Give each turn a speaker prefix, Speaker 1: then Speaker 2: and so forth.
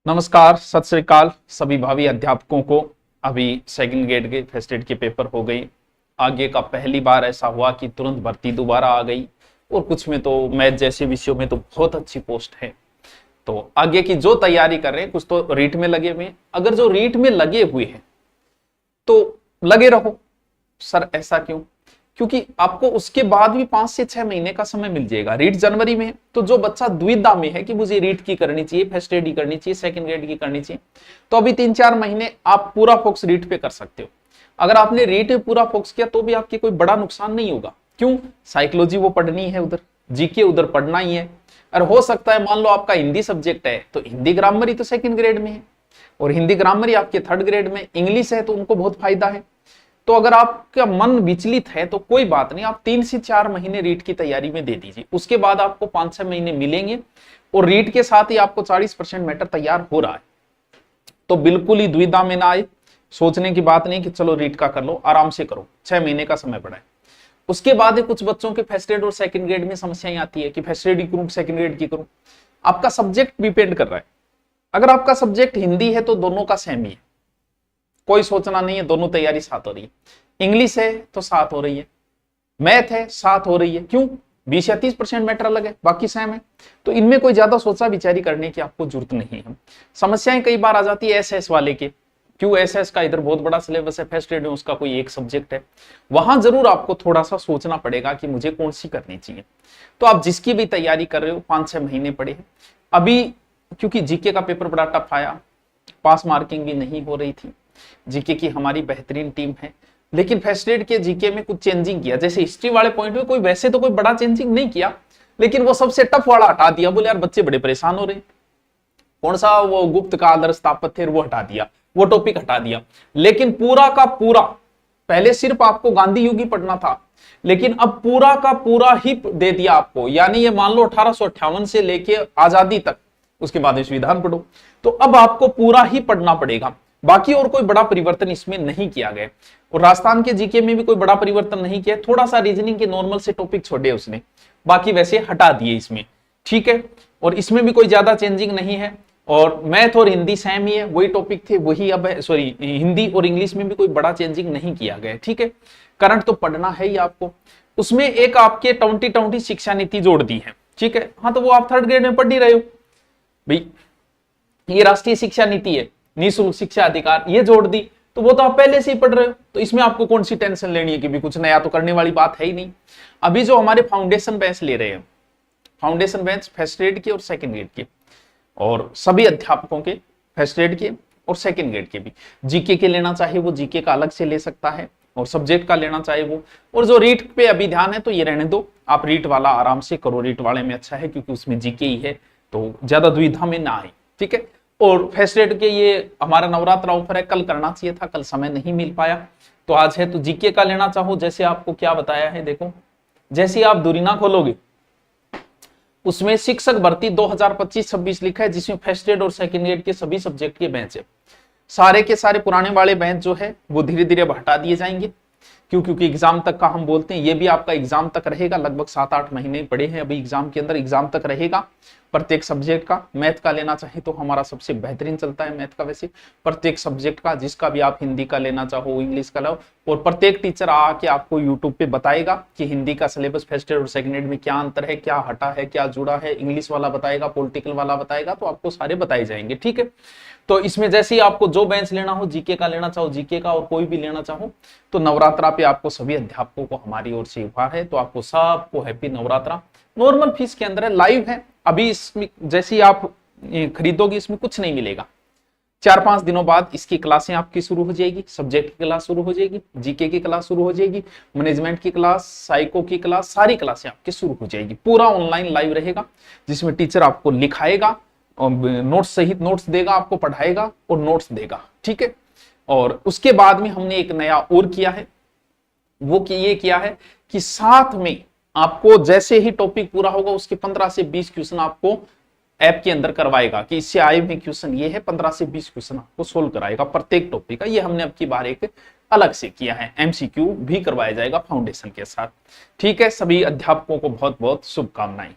Speaker 1: नमस्कार, सत श्री अकाल सभी भावी अध्यापकों को। अभी सेकंड ग्रेड के फर्स्ट ग्रेड के पेपर हो गए। आगे का पहली बार ऐसा हुआ कि तुरंत भर्ती दोबारा आ गई और कुछ में तो मैथ जैसे विषयों में तो बहुत अच्छी पोस्ट है। तो आगे की जो तैयारी कर रहे हैं, कुछ तो रीट में लगे हुए हैं। अगर जो रीट में लगे हुए हैं तो लगे रहो। सर ऐसा क्यों? क्योंकि आपको उसके बाद भी 5 से 6 महीने का समय मिल जाएगा। रीट जनवरी में है, तो जो बच्चा द्विधा में है कि मुझे रीट की करनी चाहिए, फर्स्ट ग्रेड की करनी चाहिए, सेकंड ग्रेड की करनी चाहिए, तो अभी 3-4 महीने आप पूरा फोकस रीट पे कर सकते हो। अगर आपने रीट पे पूरा फोकस किया तो भी आपके कोई बड़ा नुकसान नहीं होगा। क्यों? साइकोलॉजी वो पढ़नी है, उधर जीके उधर पढ़ना ही है। और हो सकता है मान लो आपका हिंदी सब्जेक्ट है तो हिंदी ग्रामर ही तो सेकंड ग्रेड में है और हिंदी ग्रामर ही आपके थर्ड ग्रेड में। इंग्लिश है तो उनको बहुत फायदा है। तो अगर आपका मन विचलित है तो कोई बात नहीं, आप 3 से 4 महीने रीट की तैयारी में दे दीजिए। उसके बाद आपको 5-6 महीने मिलेंगे और रीट के साथ ही आपको 40% मैटर तैयार हो रहा है। तो बिल्कुल ही दुविधा में ना आए। सोचने की बात नहीं कि चलो रीट का कर लो, आराम से करो। 6 महीने का समय पड़ा है। उसके बाद कुछ बच्चों के फर्स्ट ग्रेड और सेकंड ग्रेड में समस्याएं आती है कि फर्स्ट ग्रेड की करूं, सेकंड ग्रेड की करूं। आपका सब्जेक्ट डिपेंड कर रहा है। अगर आपका सब्जेक्ट हिंदी है तो दोनों का सेम ही है, कोई सोचना नहीं है, दोनों तैयारी साथ हो रही है। इंग्लिश है तो साथ हो रही है, मैथ है साथ हो रही है। क्यों? 20 या 30% मैटर अलग है, बाकी सेम है। तो इनमें कोई ज्यादा सोचा विचारी करने की आपको जरूरत नहीं है। समस्याएं कई बार आ जाती है एसएस वाले के। क्यों? एसएस का इधर बहुत बड़ा सिलेबस है, फर्स्ट ग्रेड में उसका कोई एक सब्जेक्ट है। वहां जरूर आपको थोड़ा सा सोचना पड़ेगा कि मुझे कौन सी करनी चाहिए। तो आप जिसकी भी तैयारी कर रहे हो, 5-6 महीने पड़े हैं अभी। क्योंकि जीके का पेपर बड़ा टफ आया, पास मार्किंग भी नहीं हो रही थी। जीके की हमारी बेहतरीन टीम है, लेकिन फर्स्ट ग्रेड के जीके में कुछ चेंजिंग किया। जैसे हिस्ट्री वाले पॉइंट में कोई वैसे तो कोई बड़ा चेंजिंग नहीं किया, लेकिन वो सबसे टफ वाला हटा दिया। बोले यार बच्चे बड़े परेशान हो रहे हैं, कौन सा वो गुप्त का आदर्श स्थापत्य वो हटा दिया, वो टॉपिक हटा दिया। लेकिन पूरा का पूरा, पहले सिर्फ आपको गांधी युग ही पढ़ना था, लेकिन अब पूरा का पूरा ही दे दिया आपको। यानी ये मान लो 1858 से लेके आजादी तक, उसके बाद संविधान पढ़ो। तो अब आपको पूरा ही पढ़ना पड़ेगा। बाकी और कोई बड़ा परिवर्तन इसमें नहीं किया गया। और राजस्थान के जीके में भी कोई बड़ा परिवर्तन नहीं किया। थोड़ा सा रीजनिंग के नॉर्मल से टॉपिक छोड़े उसने, बाकी वैसे हटा दिए इसमें। ठीक है, और इसमें भी कोई ज्यादा चेंजिंग नहीं है। और मैथ और हिंदी सेम ही है, वही टॉपिक थे वही अब है। सॉरी, हिंदी और इंग्लिश में भी कोई बड़ा चेंजिंग नहीं किया गया। ठीक है, करंट तो पढ़ना है ही आपको। उसमें एक आपके 2020 शिक्षा नीति जोड़ दी है। ठीक है, हाँ तो वो आप थर्ड ग्रेड में पढ़ ही रहे हो भाई। ये राष्ट्रीय शिक्षा नीति है, निःशुल्क शिक्षा अधिकार, ये जोड़ दी, तो वो तो आप पहले से ही पढ़ रहे हो। तो इसमें आपको कौन सी टेंशन लेनी है कि भी कुछ नया तो करने वाली बात है ही नहीं। अभी जो हमारे फाउंडेशन बैच ले रहे हैं, फाउंडेशन बैच फर्स्ट ग्रेड के और सेकंड ग्रेड के, और सभी अध्यापकों के फर्स्ट ग्रेड के और सेकंड ग्रेड के भी। जीके के लेना चाहे वो जीके का अलग से ले सकता है, और सब्जेक्ट का लेना चाहे वो। और जो रीट पे अभी ध्यान है तो ये रहने दो, आप रीट वाला आराम से करो। रीट वाले में अच्छा है क्योंकि उसमें जीके ही है, तो ज्यादा दुविधा में ना आए। ठीक है, और फर्स्ट ग्रेड के ये हमारा नवरात्र ऑफर है, कल करना चाहिए था, कल समय नहीं मिल पाया, तो आज है। तो जीके का लेना चाहो, जैसे आपको क्या बताया है, देखो जैसे आप दूरिना खोलोगे उसमें शिक्षक भर्ती 2025-26 लिखा है, जिसमें फर्स्ट ग्रेड और सेकंड ग्रेड के सभी सब्जेक्ट के बेंच है। सारे के सारे पुराने वाले बेंच जो है वो धीरे धीरे हटा दिए जाएंगे। क्योंकि एग्जाम तक का हम बोलते हैं, ये भी आपका एग्जाम तक रहेगा। लगभग 7-8 महीने पड़े हैं अभी एग्जाम के अंदर, एग्जाम तक रहेगा प्रत्येक सब्जेक्ट का। मैथ का लेना चाहे तो हमारा सबसे बेहतरीन चलता है मैथ का, वैसे प्रत्येक सब्जेक्ट का, जिसका भी आप हिंदी का लेना चाहो, इंग्लिश का लो। और प्रत्येक टीचर आके आपको यूट्यूब पे बताएगा कि हिंदी का सिलेबस फर्स्ट ग्रेड और सेकंड ग्रेड में क्या अंतर है, क्या हटा है, क्या जुड़ा है। इंग्लिश वाला बताएगा, पॉलिटिकल वाला बताएगा, तो आपको सारे बताए जाएंगे। ठीक है, तो इसमें जैसे ही आपको जो बेंच लेना हो, जीके का लेना चाहो जीके का, और कोई भी लेना चाहो, तो नवरात्रा पे आपको सभी अध्यापकों को हमारी ओर से उपहार है। तो आपको सबको हैप्पी नवरात्रा। नॉर्मल फीस के अंदर है, लाइव है। अभी इसमें जैसे ही आप खरीदोगे इसमें कुछ नहीं मिलेगा। 4-5 दिनों बाद इसकी क्लासें आपकी शुरू हो जाएगी। सब्जेक्ट की क्लास शुरू हो जाएगी, जीके की क्लास शुरू हो जाएगी, मैनेजमेंट की क्लास, साइको की क्लास, सारी क्लासें आपकी शुरू हो जाएगी। पूरा ऑनलाइन लाइव रहेगा, जिसमें टीचर आपको लिखाएगा और नोट्स सहित नोट्स देगा, आपको पढ़ाएगा और नोट्स देगा। ठीक है, और उसके बाद में हमने एक नया और किया है, वो कि ये किया है कि साथ में आपको जैसे ही टॉपिक पूरा होगा उसके 15 से 20 क्वेश्चन आपको ऐप के अंदर करवाएगा कि इससे आए हुए क्वेश्चन ये है, 15 से 20 क्वेश्चन आपको सोल्व कराएगा प्रत्येक टॉपिक का। ये हमने अब की बार एक अलग से किया है, एमसीक्यू भी करवाया जाएगा फाउंडेशन के साथ। ठीक है, सभी अध्यापकों को बहुत बहुत शुभकामनाएं।